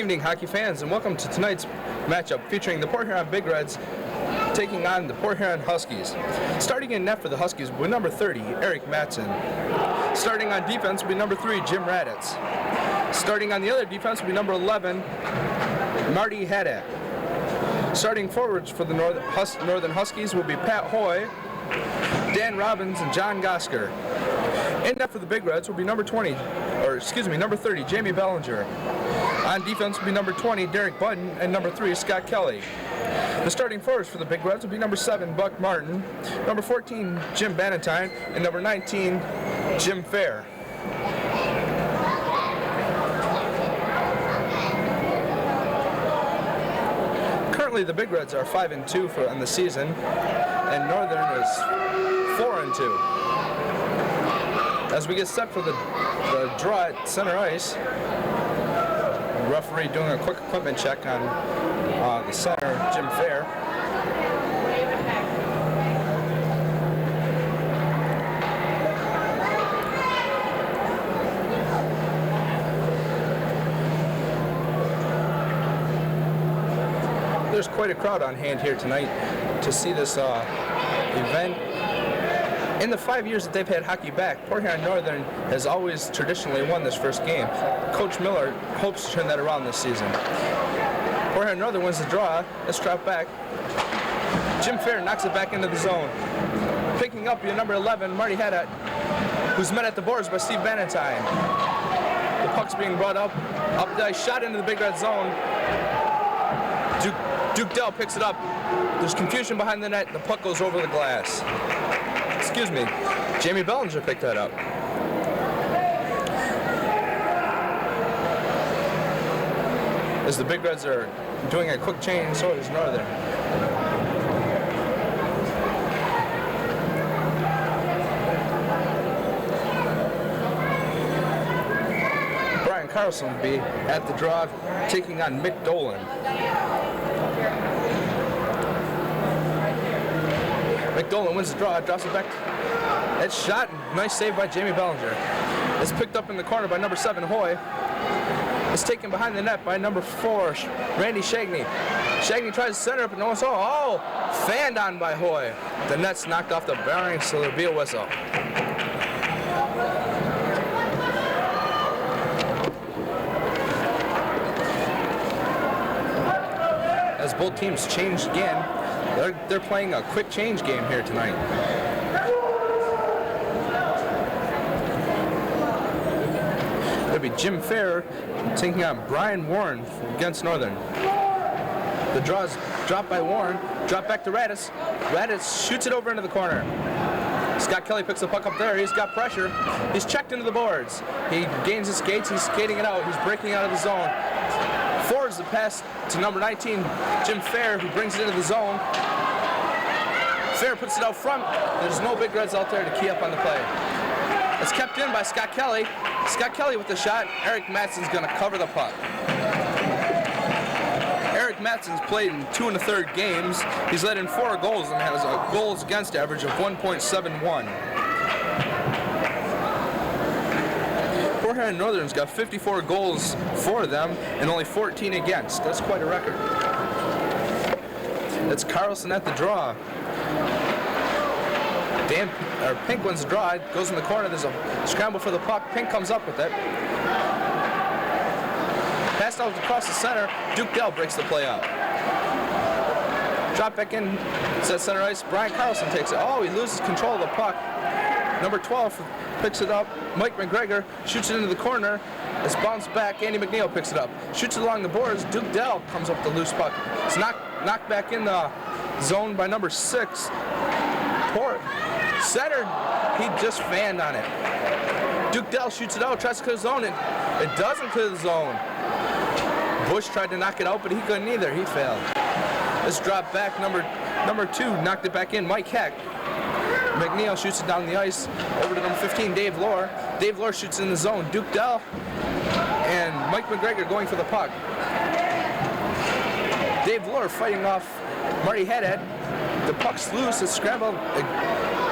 evening, hockey fans, and welcome to tonight's matchup featuring the Port Huron Big Reds taking on the Port Huron Huskies. Starting in net for the Huskies will be number 30, Eric Matson. Starting on defense will be number 3, Jim Raditz. Starting on the other defense will be number 11, Marty Haddad. Starting forwards for the Northern Huskies will be Pat Hoy, Dan Robbins, and John Gosker. In net for the Big Reds will be number 30, Jamie Bellinger. On defense will be number 20, Derek Budden, and number 3, Scott Kelly. The starting forwards for the Big Reds will be number 7, Buck Martin, number 14, Jim Bannatyne, and number 19, Jim Fair. Currently, the Big Reds are 5-2 on the season, and Northern is 4-2. As we get set for the draw at center ice, the referee doing a quick equipment check on the center, Jim Fair. There's quite a crowd on hand here tonight to see this event. In the 5 years that they've had hockey back, Port Huron Northern has always traditionally won this first game. Coach Miller hopes to turn that around this season. Port Huron Northern wins the draw. Let's drop back. Jim Fair knocks it back into the zone. Picking up your number 11, Marty Haddad, who's met at the boards by Steve Bannatyne. The puck's being brought up the ice, shot into the Big Red zone. Duke Dell picks it up. There's confusion behind the net. The puck goes over the glass. Excuse me. Jamie Bellinger picked that up. As the Big Reds are doing a quick change, so is Northern. Brian Carlson will be at the draw, taking on Mick Dolan. Mick Dolan wins the draw, drops it back. It's shot, nice save by Jamie Bellinger. It's picked up in the corner by number 7, Hoy. It's taken behind the net by number 4, Randy Shagney. Shagney tries to center up, and no one saw. Oh, fanned on by Hoy. The net's knocked off the bearing, so there'll be a whistle. As both teams changed again, they're playing a quick change game here tonight. It'll be Jim Fair taking on Brian Warren against Northern. The draw is dropped by Warren, dropped back to Raditz. Raditz shoots it over into the corner. Scott Kelly picks the puck up there. He's got pressure. He's checked into the boards. He gains his skates. He's skating it out. He's breaking out of the zone. Forwards the pass to number 19, Jim Fair, who brings it into the zone. Fair puts it out front. There's no Big Reds out there to key up on the play. It's kept in by Scott Kelly. Scott Kelly with the shot. Eric Matson's going to cover the puck. Eric Matson's played in 2 1/3 games. He's led in 4 goals and has a goals against average of 1.71. Port Huron Northern's got 54 goals for them and only 14 against. That's quite a record. It's Carlson at the draw. Pink wins the draw. Goes in the corner. There's a scramble for the puck. Pink comes up with it. Passed out across the center. Duke Dell breaks the play up. Drop back in. It's at center ice. Brian Carlson takes it. Oh, he loses control of the puck. Number 12 picks it up. Mike McGregor shoots it into the corner. It's bounced back. Andy McNeil picks it up. Shoots it along the boards. Duke Dell comes up with the loose puck. It's knocked back in the zone by number 6. Port. Centered. He just fanned on it. Duke Dell shoots it out. Tries to clear the zone. It doesn't clear the zone. Bush tried to knock it out, but he couldn't either. He failed. This drop back. Number 2 knocked it back in. Mike Heck. McNeil shoots it down the ice over to number 15, Dave Lohr. Dave Lohr shoots in the zone. Duke Dell and Mike McGregor going for the puck. Dave Lohr fighting off Marty Haddad. The puck's loose. It's scrambled.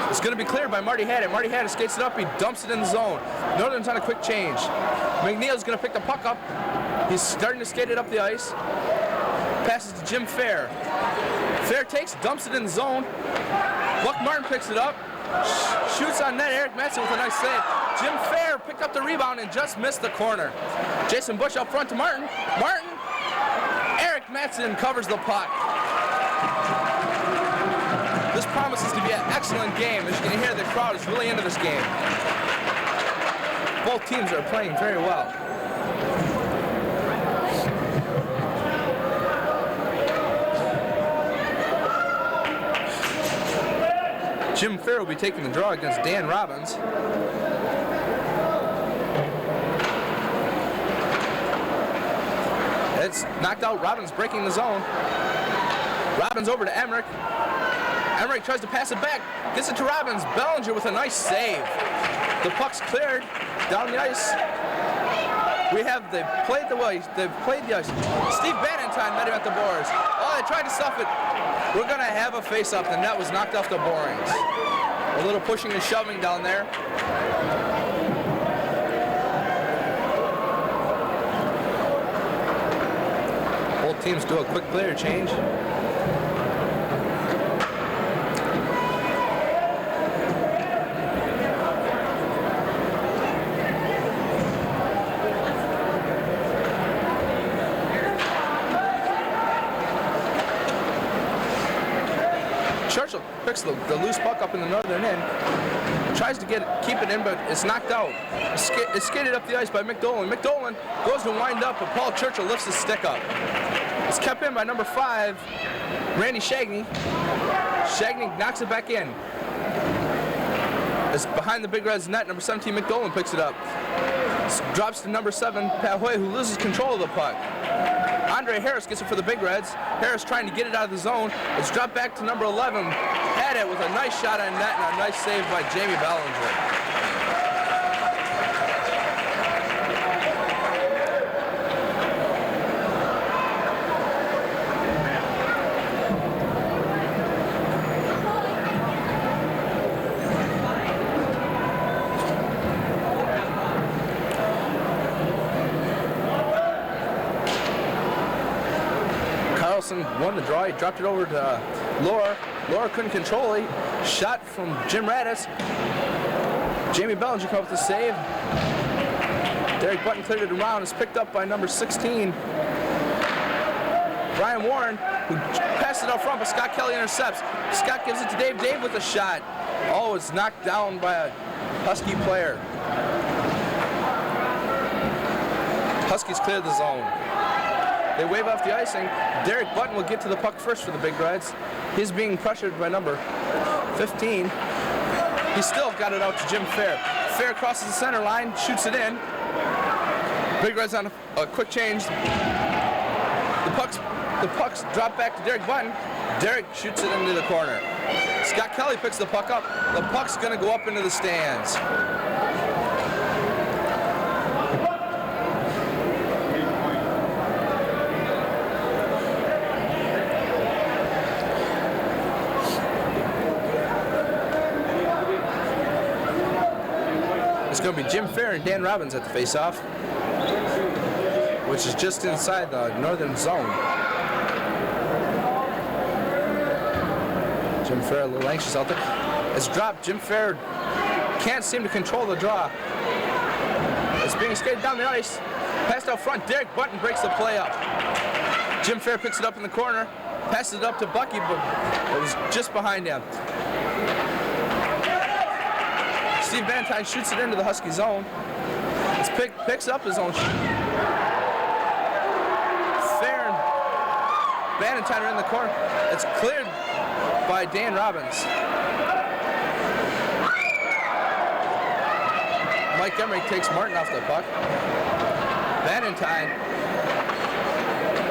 It's going to be cleared by Marty Haddad. Marty Haddad skates it up. He dumps it in the zone. Northern's on a quick change. McNeil's going to pick the puck up. He's starting to skate it up the ice. Passes to Jim Fair. Fair takes, dumps it in the zone. Buck Martin picks it up. Shoots on net. Eric Madsen with a nice save. Jim Fair picked up the rebound and just missed the corner. Jason Bush up front to Martin. Martin. Eric Madsen covers the puck. This promises to be an excellent game. As you can hear, the crowd is really into this game. Both teams are playing very well. Jim Fair will be taking the draw against Dan Robbins. It's knocked out. Robbins breaking the zone. Robbins over to Emmerich. Emmerich tries to pass it back. Gets it to Robbins. Bellinger with a nice save. The puck's cleared down the ice. They've played the ice. Steve Banentine met him at the boards. Oh, they tried to stuff it. We're gonna have a face-off. The net was knocked off the boarings. A little pushing and shoving down there. Both teams do a quick player change. Churchill picks the loose puck up in the northern end, tries to keep it in, but it's knocked out. It's skated up the ice by McDolan. McDolan goes to wind up, but Paul Churchill lifts his stick up. It's kept in by number 5, Randy Shagney. Shagney knocks it back in. It's behind the Big Red's net. Number 17, McDolan picks it up. Drops to number 7, Pat Hoy, who loses control of the puck. Andre Harris gets it for the Big Reds. Harris trying to get it out of the zone. It's dropped back to number 11. Had it with a nice shot on net and a nice save by Jamie Bellinger. Won the draw. He dropped it over to Laura. Laura couldn't control it. Shot from Jim Radis. Jamie Bellinger comes up with the save. Derek Button cleared it around. It's picked up by number 16, Brian Warren, who passed it out front, but Scott Kelly intercepts. Scott gives it to Dave. Dave with a shot. Oh, it's knocked down by a Husky player. Huskies clear the zone. They wave off the icing. Derek Button will get to the puck first for the Big Reds. He's being pressured by number 15. He still got it out to Jim Fair. Fair crosses the center line, shoots it in. Big Reds on a quick change. The puck's dropped back to Derek Button. Derek shoots it into the corner. Scott Kelly picks the puck up. The puck's gonna go up into the stands. It's going to be Jim Fair and Dan Robbins at the face-off, which is just inside the northern zone. Jim Fair a little anxious out there. It's dropped. Jim Fair can't seem to control the draw. It's being skated down the ice. Passed out front. Derek Button breaks the play up. Jim Fair picks it up in the corner. Passes it up to Bucky, but it was just behind him. Steve Banentine shoots it into the Husky zone. It's picks up his own. Fair and Banentine are in the corner. It's cleared by Dan Robbins. Mike Emmerich takes Martin off the puck. Banentine.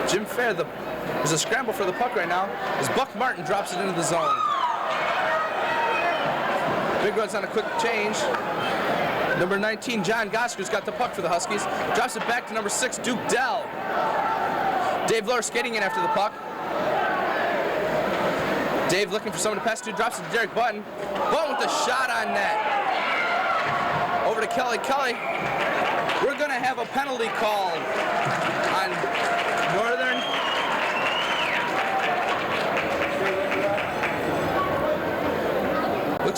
Jim Fair, there's a scramble for the puck right now as Buck Martin drops it into the zone. Big Red's on a quick change. Number 19, John Gosker's got the puck for the Huskies. Drops it back to number 6, Duke Dell. Dave Lohr skating in after the puck. Dave looking for someone to pass to, drops it to Derek Button. Button with a shot on net. Over to Kelly. Kelly, we're gonna have a penalty called.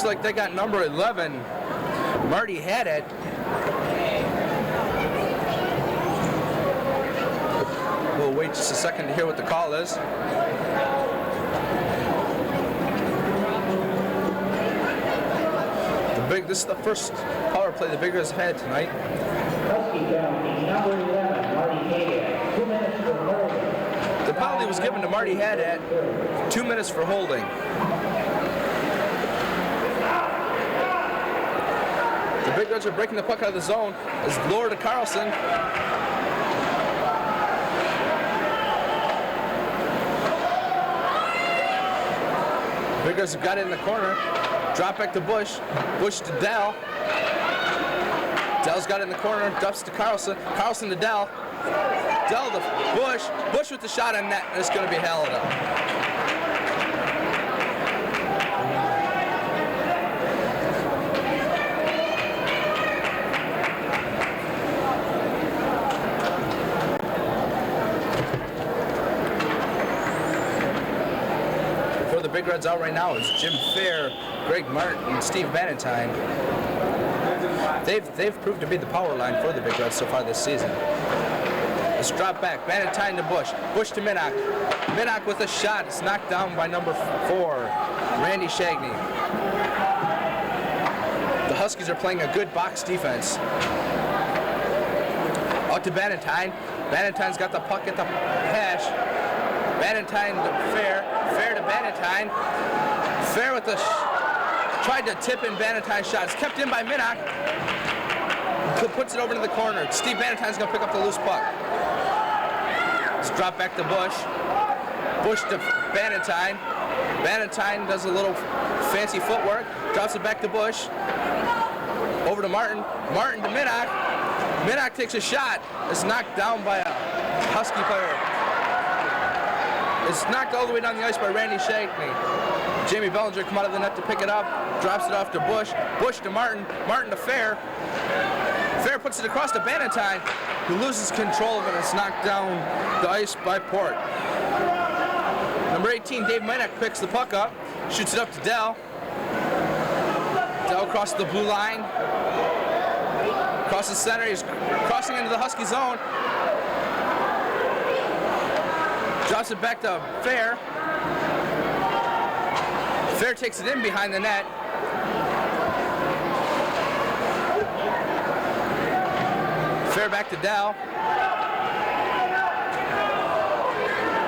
like they got number 11. Marty had it. We'll wait just a second to hear what the call is. This is the first power play the Big Reds have had tonight. The penalty was given to Marty Haddad, 2 minutes for holding. The Big Reds are breaking the puck out of the zone. It's lower to Carlson. Big Reds have got it in the corner. Drop back to Bush. Bush to Dell. Dell's got it in the corner. Dumps to Carlson. Carlson to Dell. Dell to Bush. Bush with the shot on net. It's going to be held up. For the Big Reds out right now is Jim Fair, Greg Martin, and Steve Bannatyne. They've proved to be the power line for the Big Reds so far this season. Let's drop back. Bannatyne to Bush. Bush to Minnock. Minnock with a shot. It's knocked down by number 4, Randy Shagney. The Huskies are playing a good box defense. Out to Bannatyne. Bannatyne's got the puck at the hash. Bannatyne to Fair. Fair to Bannatyne. Fair with the tried to tip in Bannatyne's shot. It's kept in by Minnock. Puts it over to the corner. Steve Bannatyne's going to pick up the loose puck. Let's drop back to Bush. Bush to Bannatyne. Bannatyne does a little fancy footwork. Drops it back to Bush. Over to Martin. Martin to Minnock. Minnock takes a shot. It's knocked down by a Husky player. It's knocked all the way down the ice by Randy Shagney. Jamie Bellinger come out of the net to pick it up. Drops it off to Bush. Bush to Martin. Martin to Fair. Fair puts it across to Bannatyne, who loses control of it. It's knocked down the ice by Port. Number 18, Dave Minnock picks the puck up. Shoots it up to Dell. Dell across the blue line. Across the center. He's crossing into the Husky zone. Drops it back to Fair. Fair takes it in behind the net. Fair back to Dell.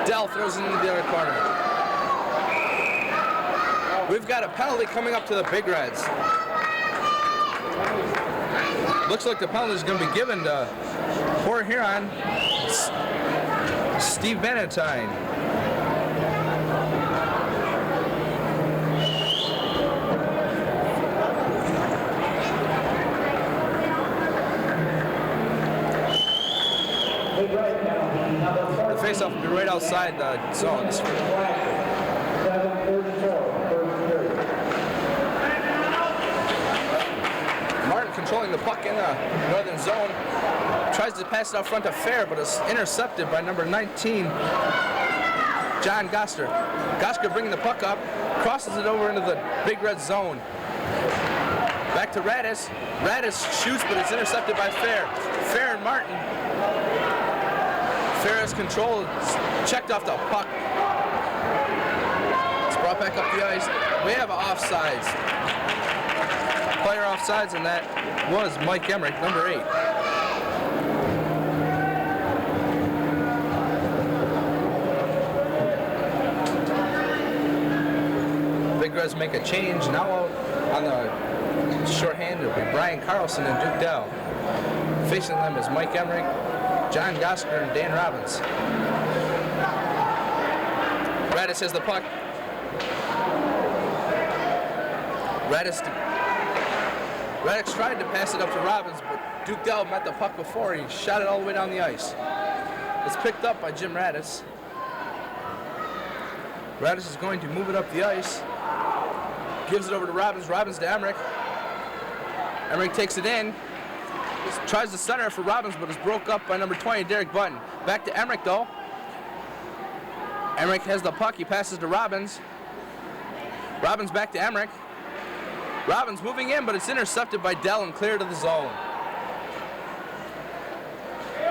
Dell throws it into the other corner. We've got a penalty coming up to the Big Reds. Looks like the penalty is going to be given to Port Huron. Steve Bannatyne. The faceoff will be right outside the zone. Martin controlling the puck in the northern zone. Tries to pass it out front to Fair, but it's intercepted by number 19, John Gosker. Gosker bringing the puck up, crosses it over into the Big Red zone. Back to Radis. Radis shoots, but it's intercepted by Fair. Fair and Martin. Fair has control. It's checked off the puck. It's brought back up the ice. We have offsides. Player offsides, and that was Mike Emmerich, number 8. Big Reds make a change now out on the shorthand. It'll be Brian Carlson and Duke Dell. Facing them is Mike Emmerich, John Gosker, and Dan Robbins. Radis has the puck. Radis tried to pass it up to Robbins, but Duke Dell met the puck before. He shot it all the way down the ice. It's picked up by Jim Radis. Radis is going to move it up the ice. Gives it over to Robbins. Robbins to Emmerich. Emmerich takes it in. Tries to center for Robbins, but is broke up by number 20, Derek Button. Back to Emmerich, though. Emmerich has the puck. He passes to Robbins. Robbins back to Emmerich. Robbins moving in, but it's intercepted by Dell and cleared to the zone.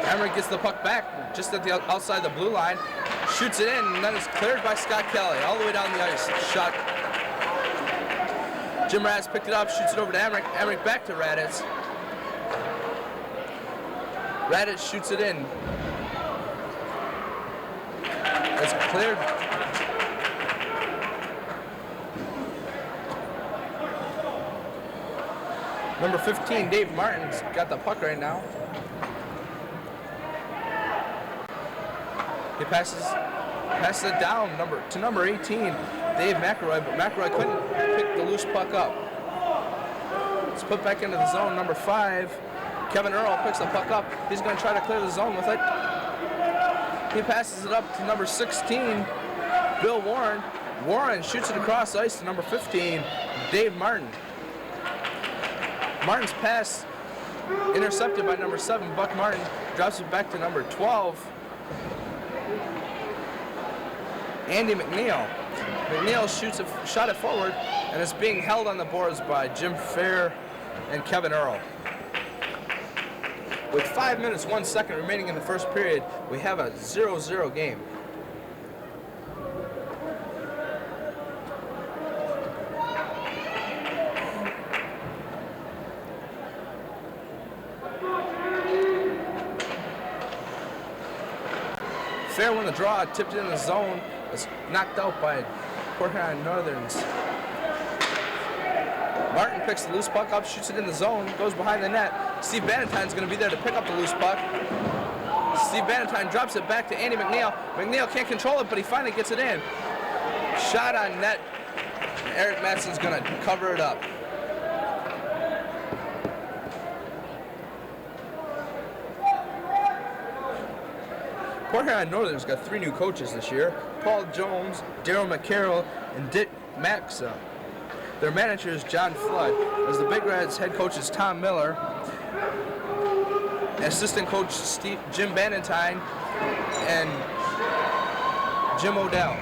Emmerich gets the puck back just at the outside the blue line, shoots it in, and then it's cleared by Scott Kelly all the way down the ice. Shot. Jim Raditz picked it up, shoots it over to Emmerich. Emmerich back to Raditz. Raditz shoots it in. It's cleared. Number 15, Dave Martin's got the puck right now. He passes it down to number 18, Dave McElroy, but McElroy couldn't pick the loose puck up. It's put back into the zone. Number 5, Kevin Earl picks the puck up. He's going to try to clear the zone with it. He passes it up to number 16, Bill Warren. Warren shoots it across the ice to number 15, Dave Martin. Martin's pass intercepted by number 7, Buck Martin, drops it back to number 12, Andy McNeil. McNeil shot it forward, and it's being held on the boards by Jim Fair and Kevin Earl. With 5 minutes, 1 second remaining in the first period, we have a 0-0 game. Fair won the draw, tipped it in the zone, was knocked out by Port Huron Northerns. Martin picks the loose puck up, shoots it in the zone, goes behind the net. Steve Bannatyne's going to be there to pick up the loose puck. Steve Bannatyne drops it back to Andy McNeil. McNeil can't control it, but he finally gets it in. Shot on net. Eric Madsen's going to cover it up. Port Huron Northern's got 3 new coaches this year: Paul Jones, Daryl McCarroll, and Dick Maxa. Their manager is John Flood. As the Big Reds head coach is Tom Miller. Assistant coach Jim Bannatyne and Jim Odell.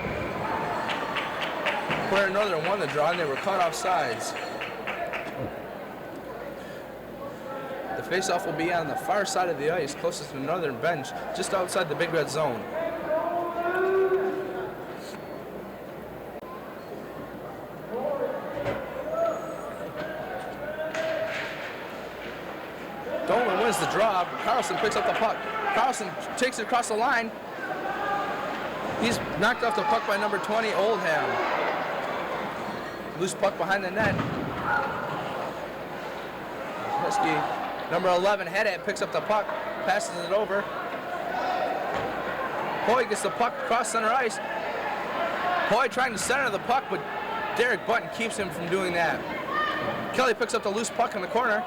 Port Huron Northern won the draw and they were caught off sides. The faceoff will be on the far side of the ice, closest to the northern bench, just outside the Big Red zone. Dolan wins the draw, but Carlson picks up the puck. Carlson takes it across the line. He's knocked off the puck by number 20, Oldham. Loose puck behind the net. Husky. Number 11, Haddad picks up the puck, passes it over. Hoy gets the puck across center ice. Hoy trying to center the puck, but Derek Button keeps him from doing that. Kelly picks up the loose puck in the corner.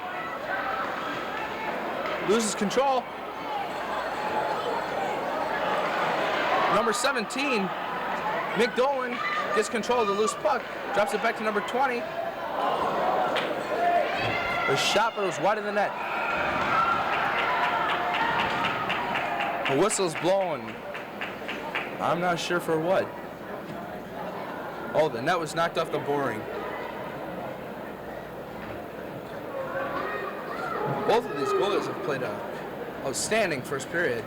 Loses control. Number 17, Mick Dolan, gets control of the loose puck, drops it back to number 20. The shot, but it was wide of the net. The whistle's blowing. I'm not sure for what. Oh, the net was knocked off the boring. Both of these goalies have played an outstanding first period.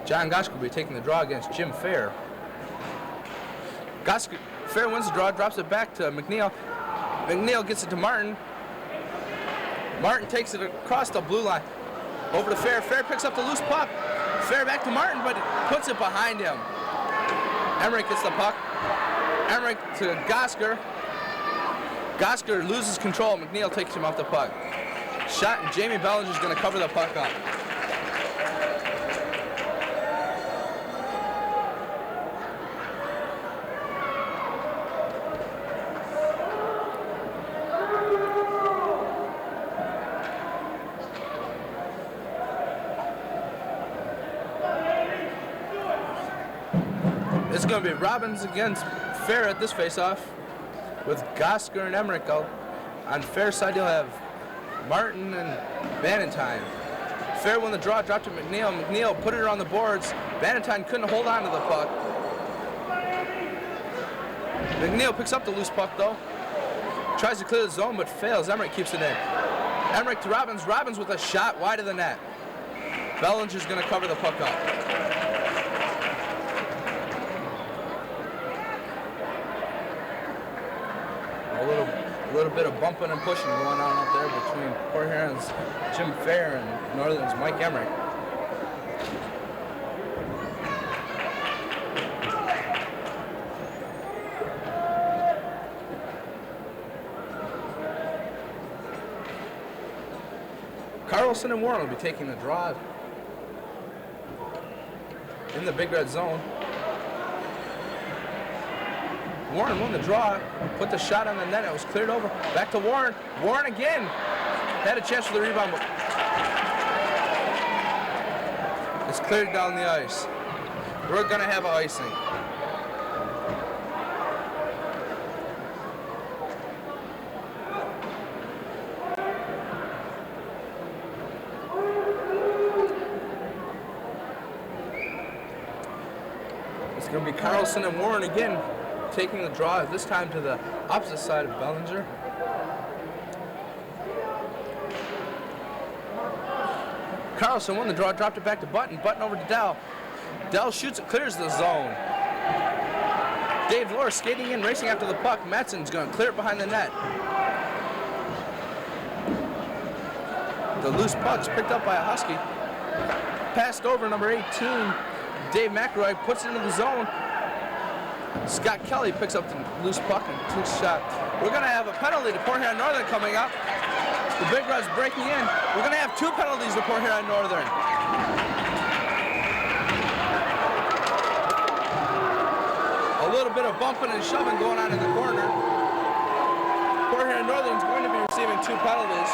John Gosk will be taking the draw against Jim Fair. Fair wins the draw, drops it back to McNeil. McNeil gets it to Martin. Martin takes it across the blue line. Over to Fair. Fair picks up the loose puck. Fair back to Martin, but puts it behind him. Emmerich gets the puck. Emmerich to Gosker. Gosker loses control. McNeil takes him off the puck. Shot, and Jamie Bellinger's going to cover the puck up. It's going to be Robbins against Fair at this face-off, with Gosker and Emmerich out. On Fair side, you'll have Martin and Bannatyne. Fair won the draw, dropped to McNeil. McNeil put it on the boards. Bannatyne couldn't hold on to the puck. McNeil picks up the loose puck though. Tries to clear the zone but fails. Emmerich keeps it in. Emmerich to Robbins. Robbins with a shot wide of the net. Bellinger's going to cover the puck up. A little bit of bumping and pushing going on up there between Port Huron's Jim Fair and Northern's Mike Emmerich. Carlson and Warren will be taking the draw in the big red zone. Warren won the draw, put the shot on the net, it was cleared over. Back to Warren. Warren again. Had a chance for the rebound, but it's cleared down the ice. We're gonna have an icing. It's gonna be Carlson and Warren again, taking the draw, this time to the opposite side of Bellinger. Carlson won the draw, dropped it back to Button. Button over to Dell. Dell shoots it, clears the zone. Dave Lohr skating in, racing after the puck. Matson's going to clear it behind the net. The loose puck's picked up by a Husky. Passed over, number 18. Dave McElroy puts it into the zone. Scott Kelly picks up the loose puck and takes a shot. We're going to have a penalty to Port Huron Northern coming up. The Big Red's breaking in. We're going to have 2 penalties to Port Huron Northern. A little bit of bumping and shoving going on in the corner. Port Huron Northern's going to be receiving 2 penalties.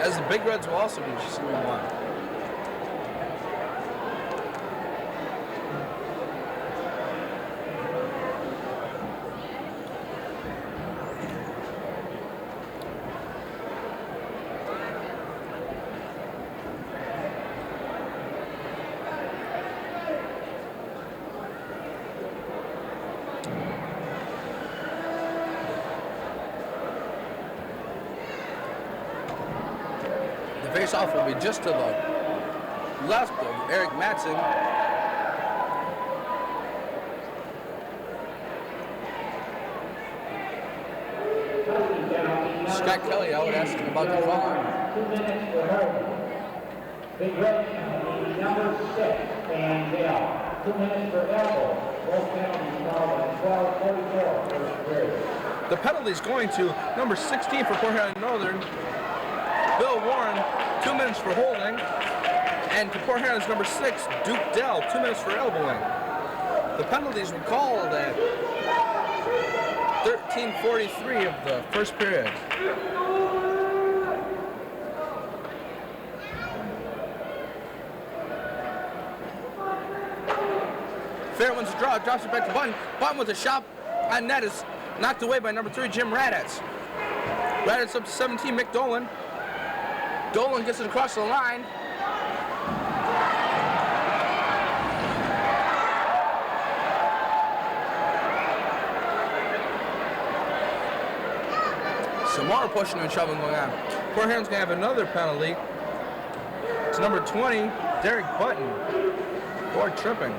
As the Big Reds will also be receiving 1. Face-off will be just to the left of Eric Matson. Scott Kelly, I would ask him about the call. 2 minutes for her. Big Red penalty, number 6, and Dale. 2 minutes for Elbow. Both penalties called at 12:44 first period. The penalty is going to number 16 for Port Huron Northern, Bill Warren, 2 minutes for holding, and to Port Huron's number 6, Duke Dell, 2 minutes for elbowing. The penalties were called at 13:43 of the first period. Fair wins the draw, drops it back to Button. Button with a shot on net is knocked away by number 3, Jim Raditz. Raditz up to 17, Mick Dolan. Dolan gets it across the line. Some more pushing and shoving going on. Port Huron's going to have another penalty. It's number 20, Derek Button, for tripping.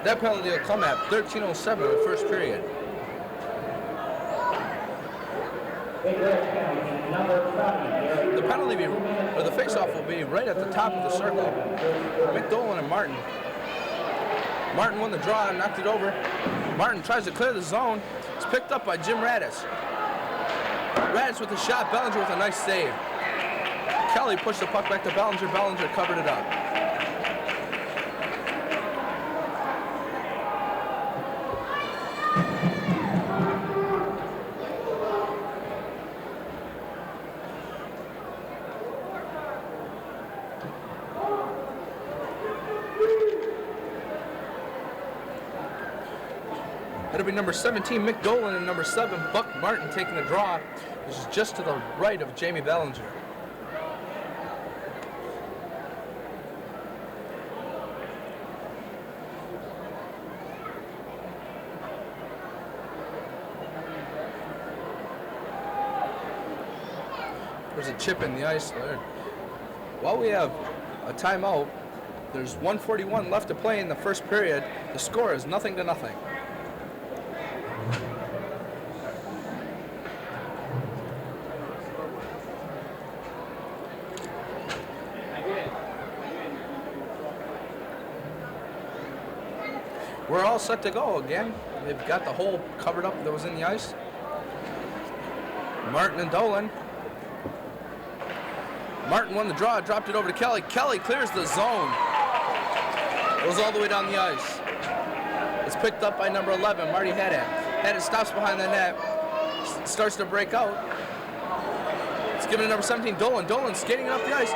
That penalty will come at 13:07 of the first period. The penalty, or the face-off, will be right at the top of the circle. Mick Dolan and Martin. Martin won the draw and knocked it over. Martin tries to clear the zone. It's picked up by Jim Raditz. Raditz with the shot, Bellinger with a nice save. Kelly pushed the puck back to Bellinger. Bellinger covered it up. It'll be number 17, Mick Dolan, and number 7, Buck Martin taking the draw, which is just to the right of Jamie Ballinger. There's a chip in the ice there. While we have a timeout, there's 1:41 left to play in the first period. The score is 0-0. We're all set to go again. They've got the hole covered up that was in the ice. Martin and Dolan. Martin won the draw, dropped it over to Kelly. Kelly clears the zone. Goes all the way down the ice. It's picked up by number 11, Marty Haddad. Haddad stops behind the net, starts to break out. It's given to number 17, Dolan. Dolan skating up the ice.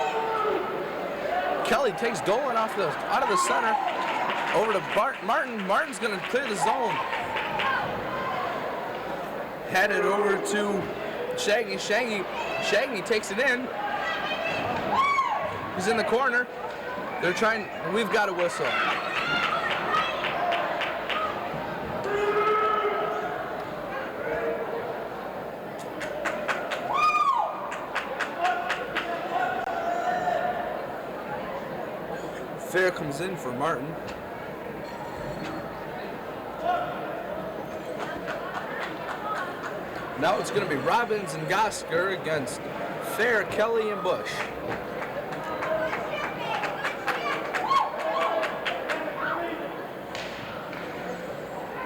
Kelly takes Dolan out of the center, over to Martin. Martin's going to clear the zone. Haddad over to Shaggy. Shaggy takes it in. He's in the corner. They're trying, we've got a whistle. Fair comes in for Martin. Now it's going to be Robbins and Gosker against Fair, Kelly, and Bush.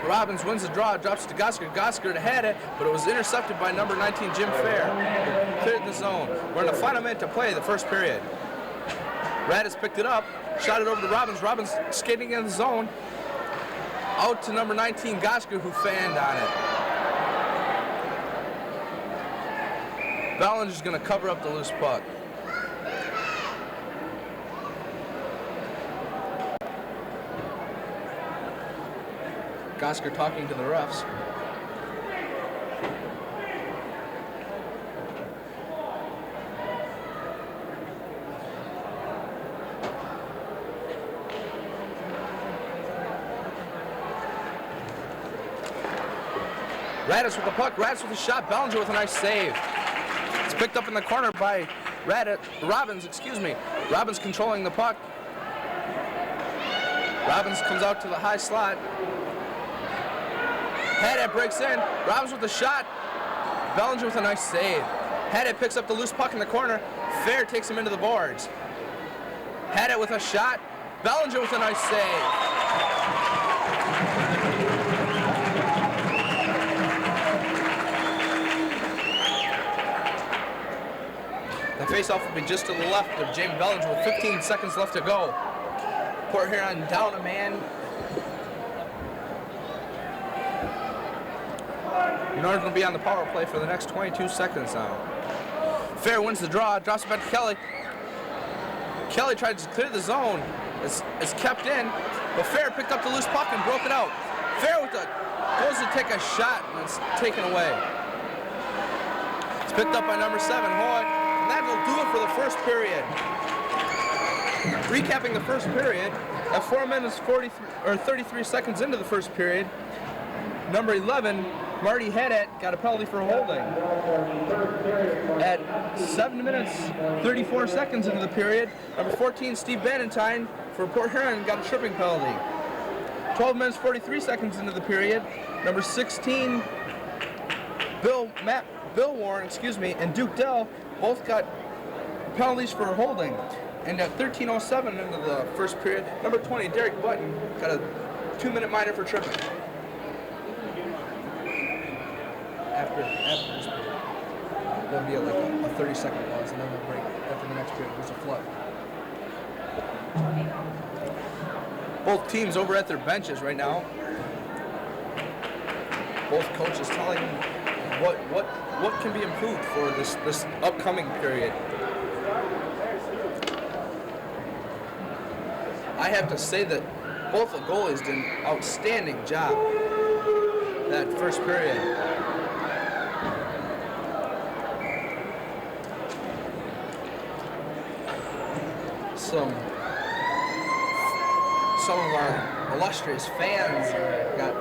Robbins wins the draw, drops it to Gosker. Gosker had it, but it was intercepted by number 19, Jim Fair. Cleared the zone. We're in the final minute to play the first period. Radis picked it up, shot it over to Robbins. Robbins skating in the zone. Out to number 19, Gosker, who fanned on it. Ballinger's going to cover up the loose puck. Gosker talking to the refs. Radis with the puck, Radis with the shot, Ballinger with a nice save. It's picked up in the corner by Robbins, Robbins controlling the puck. Robbins comes out to the high slot. Haddad breaks in, Robbins with the shot, Ballinger with a nice save. Haddad picks up the loose puck in the corner, Fair takes him into the boards. Haddad with a shot, Ballinger with a nice save. The faceoff will be just to the left of Jamie Ballinger with 15 seconds left to go. Port Huron down a man. Northern will be on the power play for the next 22 seconds now. Fair wins the draw, drops it back to Kelly. Kelly tried to clear the zone. It's kept in, but Fair picked up the loose puck and broke it out. Fair goes to take a shot, and it's taken away. It's picked up by number 7, Hoy, and that will do it for the first period. Recapping the first period, at 4 minutes 33 seconds into the first period, number 11, Marty Haddad got a penalty for holding. At 7 minutes 34 seconds into the period, number 14, Steve Bannatyne for Port Huron got a tripping penalty. 12 minutes 43 seconds into the period, number 16, Bill Warren, and Duke Dell both got penalties for holding. And at 13:07 into the first period, number 20, Derek Button, got a 2-minute minor for tripping. After this period, there'll be like a 30-second pause, and then we'll break after the next period. There's a flood. Both teams over at their benches right now. Both coaches telling what can be improved for this upcoming period. I have to say that both the goalies did an outstanding job. that first period. Some of our illustrious fans got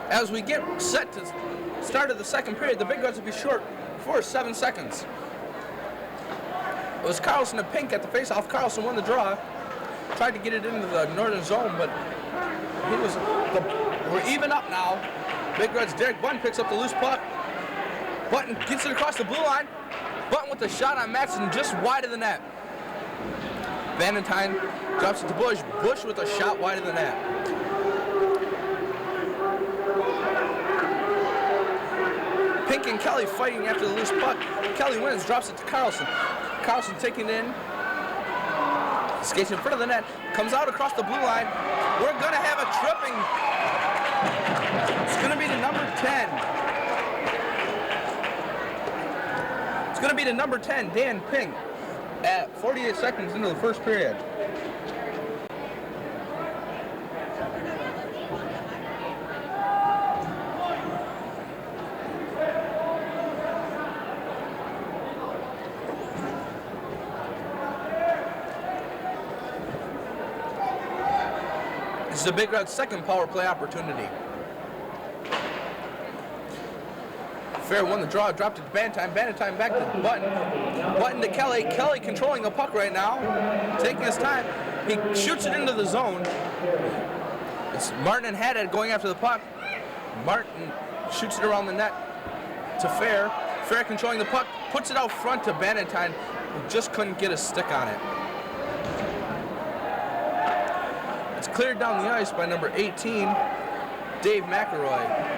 As we get set to start of the second period, the Big Reds will be short for 7 seconds. It was Carlson and Pink at the faceoff. Carlson won the draw, tried to get it into the northern zone, but we're even up now. Big Reds, Derek Button picks up the loose puck. Button gets it across the blue line. Button with the shot on Matson just wide of the net. Valentine drops it to Bush. Bush with a shot wide of the net. Pink and Kelly fighting after the loose puck. Kelly wins, drops it to Carlson. Carlson taking it in. Skates in front of the net. Comes out across the blue line. We're going to have a tripping. It's going to be the number 10. It's going to be the number 10, Dan Pink, at 48 seconds into the first period. This is the Big Red's second power play opportunity. Fair won the draw, dropped it to Banton. Banton back to Button. Button to Kelly. Kelly controlling the puck right now, taking his time. He shoots it into the zone. It's Martin and Haddad going after the puck. Martin shoots it around the net to Fair. Fair controlling the puck, puts it out front to Banton, who just couldn't get a stick on it. It's cleared down the ice by number 18, Dave McElroy.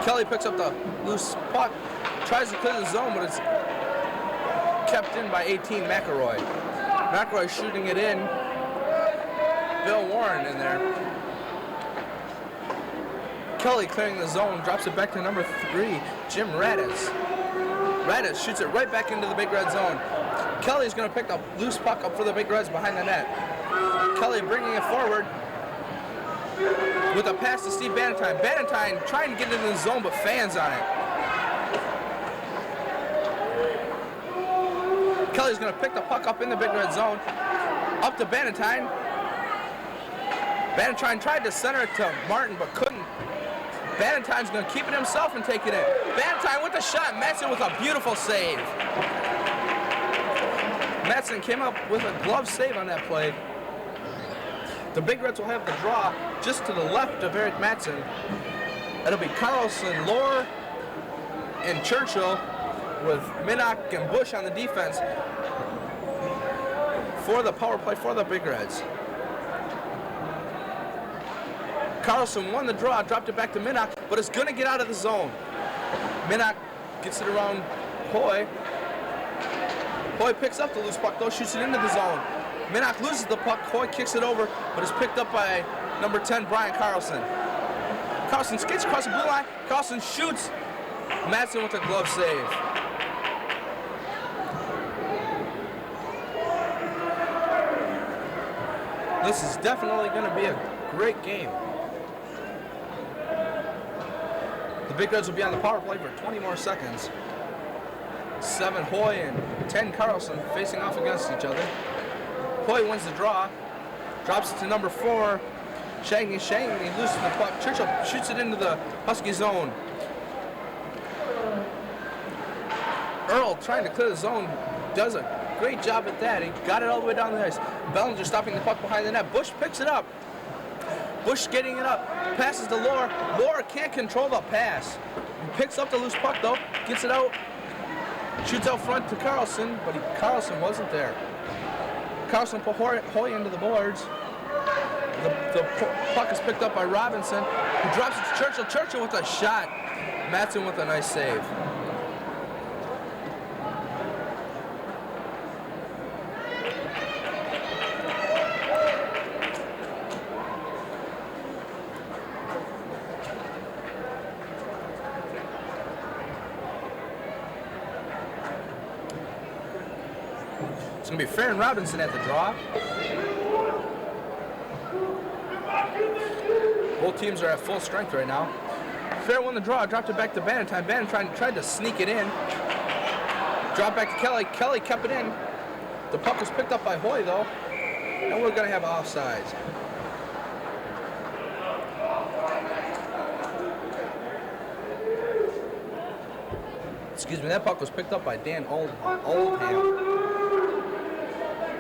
Kelly picks up the loose puck, tries to clear the zone, but it's kept in by 18, McElroy. McElroy shooting it in. Bill Warren in there. Kelly clearing the zone, drops it back to number 3, Jim Radis. Radis shoots it right back into the Big Red zone. Kelly's going to pick the loose puck up for the Big Reds behind the net. Kelly bringing it forward with a pass to Steve Banton. Banton trying to get it in the zone, but fans on it. Kelly's going to pick the puck up in the Big Red zone. Up to Banton. Banton tried to center it to Martin, but couldn't. Banton's going to keep it himself and take it in. Banton with the shot. Matson with a beautiful save. Matson came up with a glove save on that play. The Big Reds will have the draw just to the left of Eric Matson. It'll be Carlson, Lohr, and Churchill with Minnock and Bush on the defense for the power play for the Big Reds. Carlson won the draw, dropped it back to Minnock, but it's going to get out of the zone. Minnock gets it around Hoy. Hoy picks up the loose puck, though, shoots it into the zone. Minnock loses the puck. Hoy kicks it over, but is picked up by number 10, Brian Carlson. Carlson skates across the blue line. Carlson shoots. Matson with a glove save. This is definitely going to be a great game. The Big Reds will be on the power play for 20 more seconds. 7 Hoy and 10 Carlson facing off against each other. Hoy wins the draw, drops it to number 4, Shagney loses the puck. Churchill shoots it into the Husky zone. Earl trying to clear the zone, does a great job at that. He got it all the way down the ice. Bellinger stopping the puck behind the net. Bush picks it up. Bush getting it up, passes to Lohr. Lohr can't control the pass. He picks up the loose puck though, gets it out, shoots out front to Carlson, but Carlson wasn't there. Carlson put Hoy into the boards. The puck is picked up by Robinson, who drops it to Churchill. Churchill with a shot. Matson with a nice save. It's going to be Fair and Robinson at the draw. Both teams are at full strength right now. Fair won the draw, dropped it back to Bannatyne. Bannatyne tried to sneak it in. Dropped back to Kelly. Kelly kept it in. The puck was picked up by Hoy, though. And we're going to have offsides. Excuse me, that puck was picked up by Dan Oldham.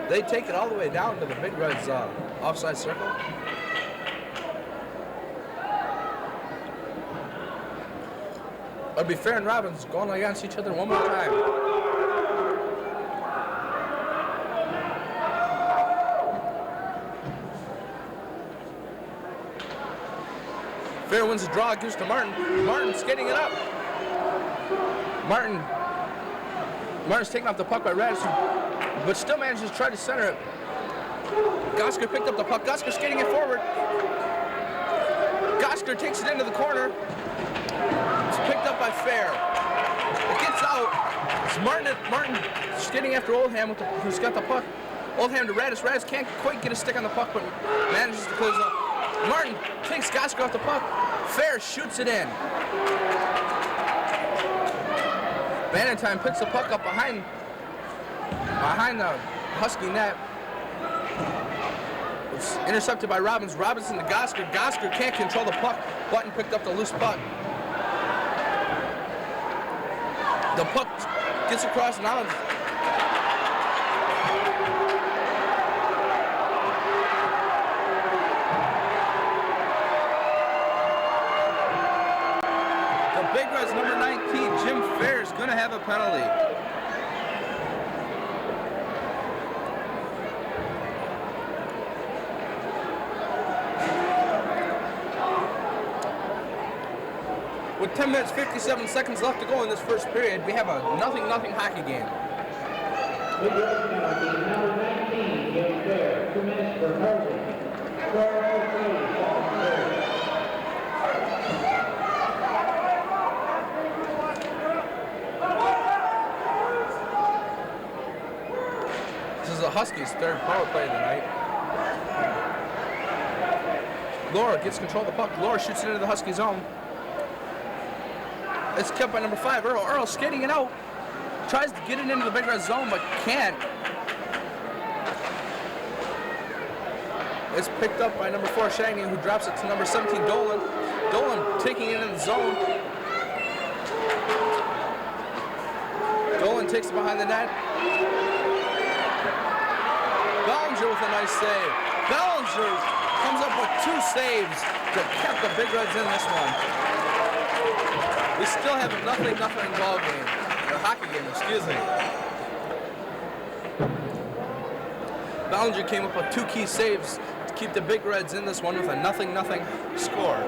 They take it all the way down to the Big Reds offside circle. It'll be Fair and Robbins going against each other one more time. Fair wins the draw, gives to Martin. Martin's skating it up. Martin's taking off the puck by Radisson, but still manages to try to center it. Gosker picked up the puck. Gosker skating it forward. Gosker takes it into the corner. It's picked up by Fair. It gets out. It's Martin skating after Oldham, who's got the puck. Oldham to Radis. Radis can't quite get a stick on the puck, but manages to close up. Martin takes Gosker off the puck. Fair shoots it in. Bannatyne picks the puck up behind the Husky net. It's intercepted by Robbins. Robinson to Gosker. Gosker can't control the puck. Button picked up the loose puck. The puck gets across now. The Big Reds number 19, Jim Fair, is going to have a penalty. With 10 minutes, 57 seconds left to go in this first period, we have a 0-0 hockey game. Big Red penalty, number 19, Jim Fair, 2 minutes for holding. 4:03, second period. This is the Huskies' third power play of the night. Laura gets control of the puck. Laura shoots it into the Husky zone. It's kept by number 5, Earl. Earl skating it out. Tries to get it into the Big Red zone, but can't. It's picked up by number 4, Shagney, who drops it to number 17, Dolan. Dolan taking it into the zone. Dolan takes it behind the net. Bellinger with a nice save. Bellinger comes up with 2 saves that kept the Big Reds in this one. We still have a 0-0 ball game, or hockey game, excuse me. Bellinger came up with 2 key saves to keep the Big Reds in this one with a 0-0 score.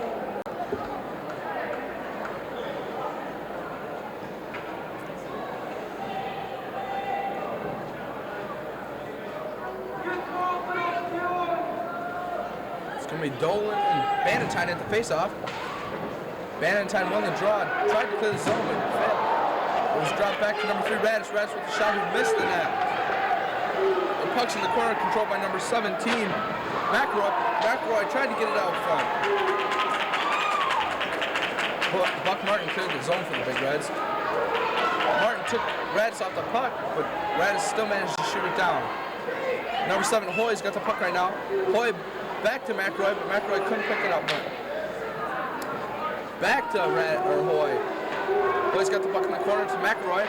It's going to be Dolan and Bannatyne at the face-off. Bannatyne won the draw, tried to clear the zone, but failed. It was dropped back to number 3, Radis. Radis with the shot, who missed the net. The puck's in the corner, controlled by number 17, McElroy. McElroy tried to get it out front. Buck Martin cleared the zone for the Big Reds. Martin took Radis off the puck, but Radis still managed to shoot it down. Number 7, Hoy's got the puck right now. Hoy back to McElroy, but McElroy couldn't pick it up. Back to Hoy. Hoy's got the puck in the corner to McElroy.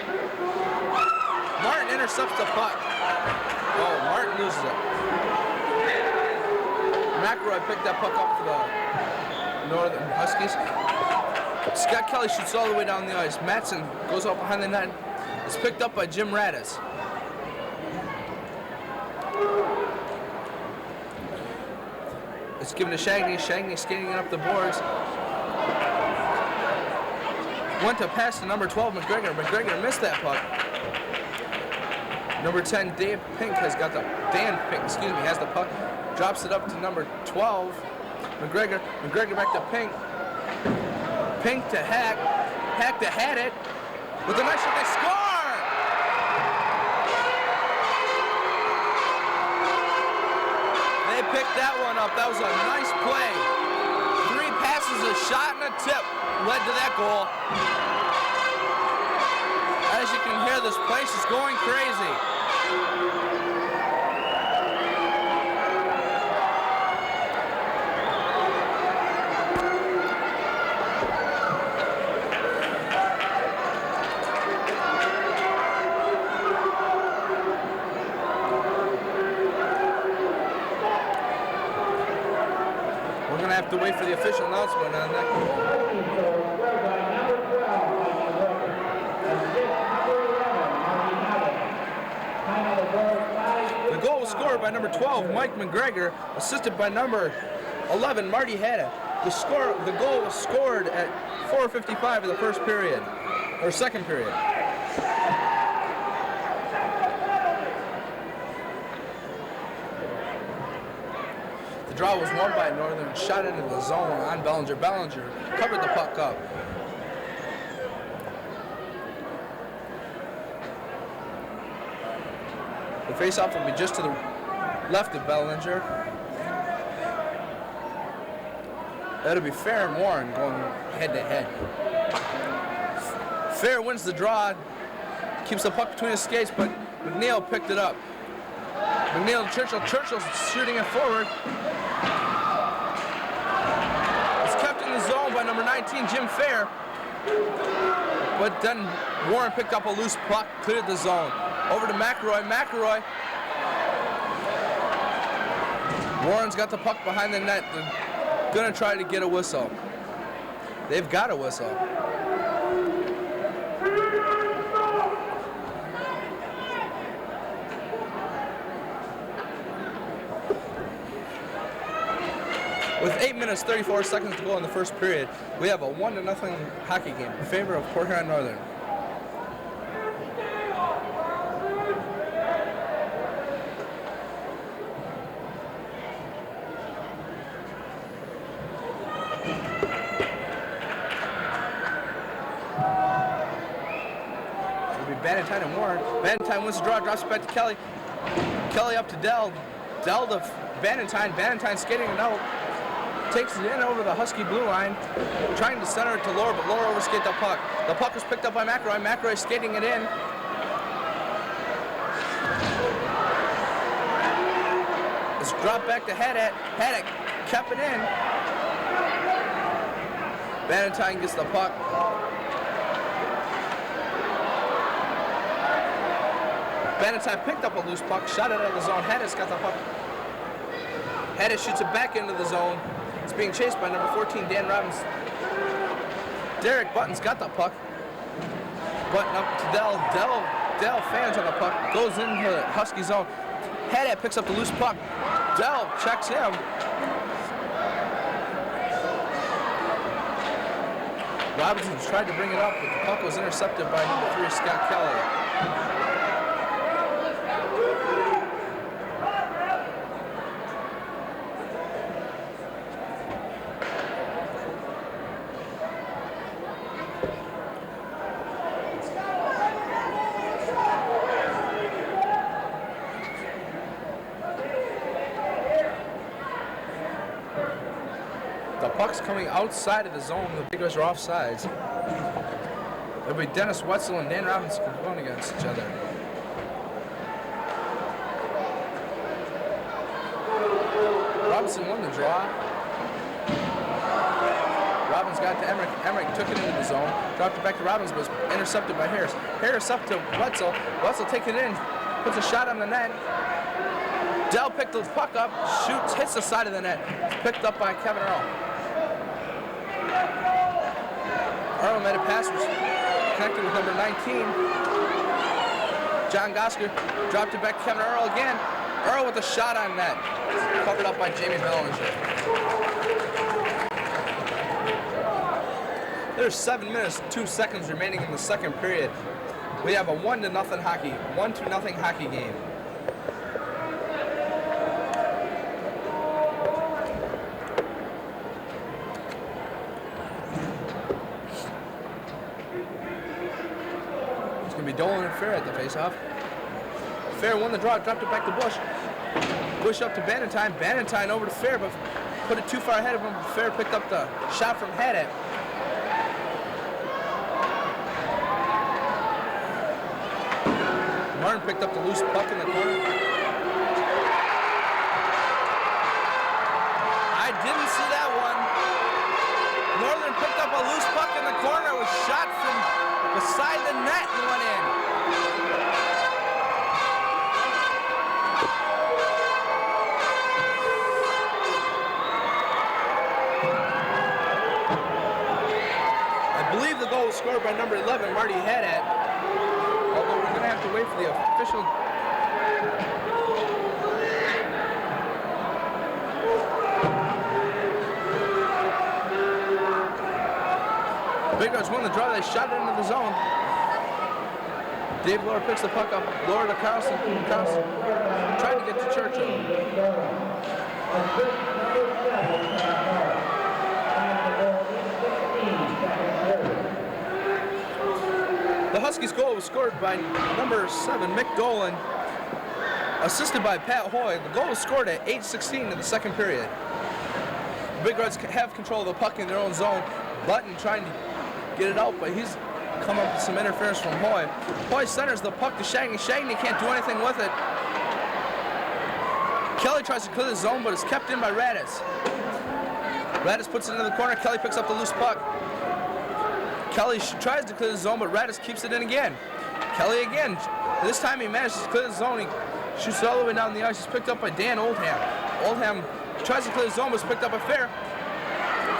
Martin intercepts the puck. Oh, Martin loses it. McElroy picked that puck up for the Northern Huskies. Scott Kelly shoots all the way down the ice. Matson goes out behind the net. It's picked up by Jim Radis. It's given to Shagney. Shagney skating it up the boards. Went to pass to number 12, McGregor. McGregor missed that puck. Number 10, Dan Pink has the puck. Drops it up to number 12, McGregor. McGregor back to Pink. Pink to Hack. Hack to had it. With a nice shot, they score! picked that one up. That was a nice play. 3 passes, a shot, and a tip led to that goal. As you can hear, this place is going crazy. We're going to have to wait for the official announcement on that goal. The goal was scored by number 12, Mike McGregor, assisted by number 11, Marty Hadda. The goal was scored at 4:55 of the first period, or second period. The draw was won by Northern, shot into the zone on Bellinger. Bellinger covered the puck up. The face-off will be just to the left of Bellinger. That'll be Fair and Warren going head-to-head. Fair wins the draw, keeps the puck between his skates, but McNeil picked it up. McNeil to Churchill. Churchill's shooting it forward. It's kept in the zone by number 19, Jim Fair. But then Warren picked up a loose puck, cleared the zone. Over to McElroy. McElroy. Warren's got the puck behind the net. They're gonna try to get a whistle. They've got a whistle. With 8 minutes, 34 seconds to go in the first period, we have a 1-0 hockey game in favor of Port Huron Northern. Bannatyne and Warren. Bannatyne wins the draw, drops it back to Kelly. Kelly up to Dell. Dell to Bannatyne. Bannatyne skating it out. Takes it in over the Husky blue line. Trying to center it to Laura, but Laura overskate the puck. The puck was picked up by McElroy. McElroy skating it in. It's dropped back to Haddock. Haddock kept it in. Bannatyne gets the puck. Bannatyne picked up a loose puck, shot it out of the zone. Haddock's got the puck. Haddock shoots it back into the zone. It's being chased by number 14, Dan Robbins. Derek Button's got the puck. Button up to Dell. Dell fans on the puck, goes into the Husky zone. Haddock picks up the loose puck. Dell checks him. Robinson tried to bring it up, but the puck was intercepted by number 3, Scott Kelly. The puck's coming outside of the zone. The Big Guys are offsides. It'll be Dennis Wetzel and Dan Robinson going against each other. Robinson won the draw. Robbins got to Emmerich. Emmerich took it into the zone. Dropped it back to Robbins, but was intercepted by Harris. Harris up to Wetzel. Wetzel takes it in. Puts a shot on the net. Dell picked the puck up. Shoots. Hits the side of the net. It's picked up by Kevin Earl. Earl made a pass, which connected with number 19. John Gosker dropped it back to Kevin Earl again. Earl with a shot on net. Covered up by Jamie Bellinger. There's 7 minutes, 2 seconds remaining in the second period. We have a 1-0 hockey, 1-0 hockey game. Dolan and Fair at the face-off. Fair won the draw, dropped it back to Bush. Push up to Bannatyne. Bannatyne over to Fair, but put it too far ahead of him. Fair picked up the shot from Haddett. Martin picked up the loose puck in the corner. I didn't see that one. Northern picked up a loose puck in the corner. It was shot from beside the net and went in. I believe the goal was scored by number 11, Marty Haddett. Although we're going to have to wait for the official. Big Reds won the draw. They shot it into the zone. Dave Lohr picks the puck up. Lohr to Carlson. Carlson trying to get to Churchill. The Huskies' goal was scored by number 7, Mick Dolan, assisted by Pat Hoy. The goal was scored at 8:16 in the second period. The Big Reds have control of the puck in their own zone. Button trying to get it out, but he's come up with some interference from Hoy. Hoy centers the puck to Shagny. Shagny can't do anything with it. Kelly tries to clear the zone, but it's kept in by Radis. Radis puts it into the corner. Kelly picks up the loose puck. Kelly tries to clear the zone, but Radis keeps it in again. Kelly again. This time he manages to clear the zone. He shoots it all the way down the ice. He's picked up by Dan Oldham. Oldham tries to clear the zone, but it's picked up by Fair.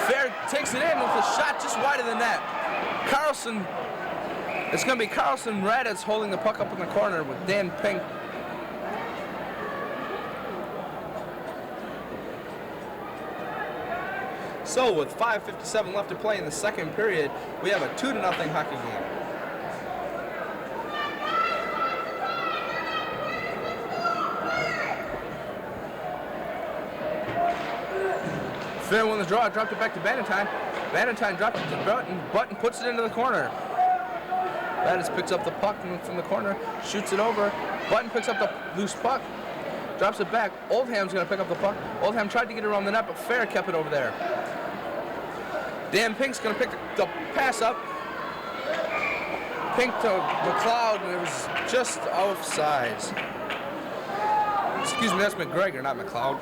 Fair takes it in with a shot just wide of the net. Carlson, it's going to be Carlson Radis holding the puck up in the corner with Dan Pink. So with 5:57 left to play in the second period, we have a 2-0 hockey game. Fair won the draw, dropped it back to Bannatyne. Bannatyne dropped it to Button. Button puts it into the corner. Radis picks up the puck from the corner, shoots it over. Button picks up the loose puck, drops it back. Oldham's going to pick up the puck. Oldham tried to get it around the net, but Fair kept it over there. Dan Pink's going to pick the pass up. Pink to McLeod, and it was just offsides. Excuse me, that's McGregor, not McLeod.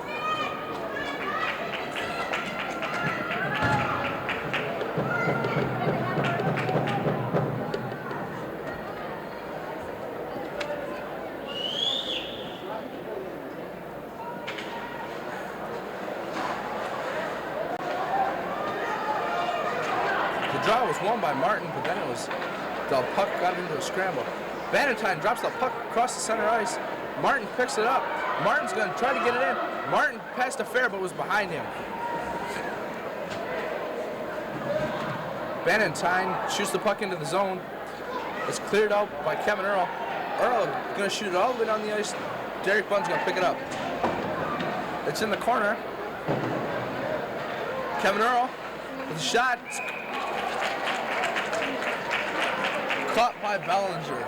The draw was won by Martin, but then the puck got into a scramble. Bannatyne drops the puck across the center ice. Martin picks it up. Martin's going to try to get it in. Martin passed to Fair, but was behind him. Bannatyne shoots the puck into the zone. It's cleared out by Kevin Earl. Earl going to shoot it all the way down the ice. Derek Bunn's going to pick it up. It's in the corner. Kevin Earl with a shot. Caught by Bellinger.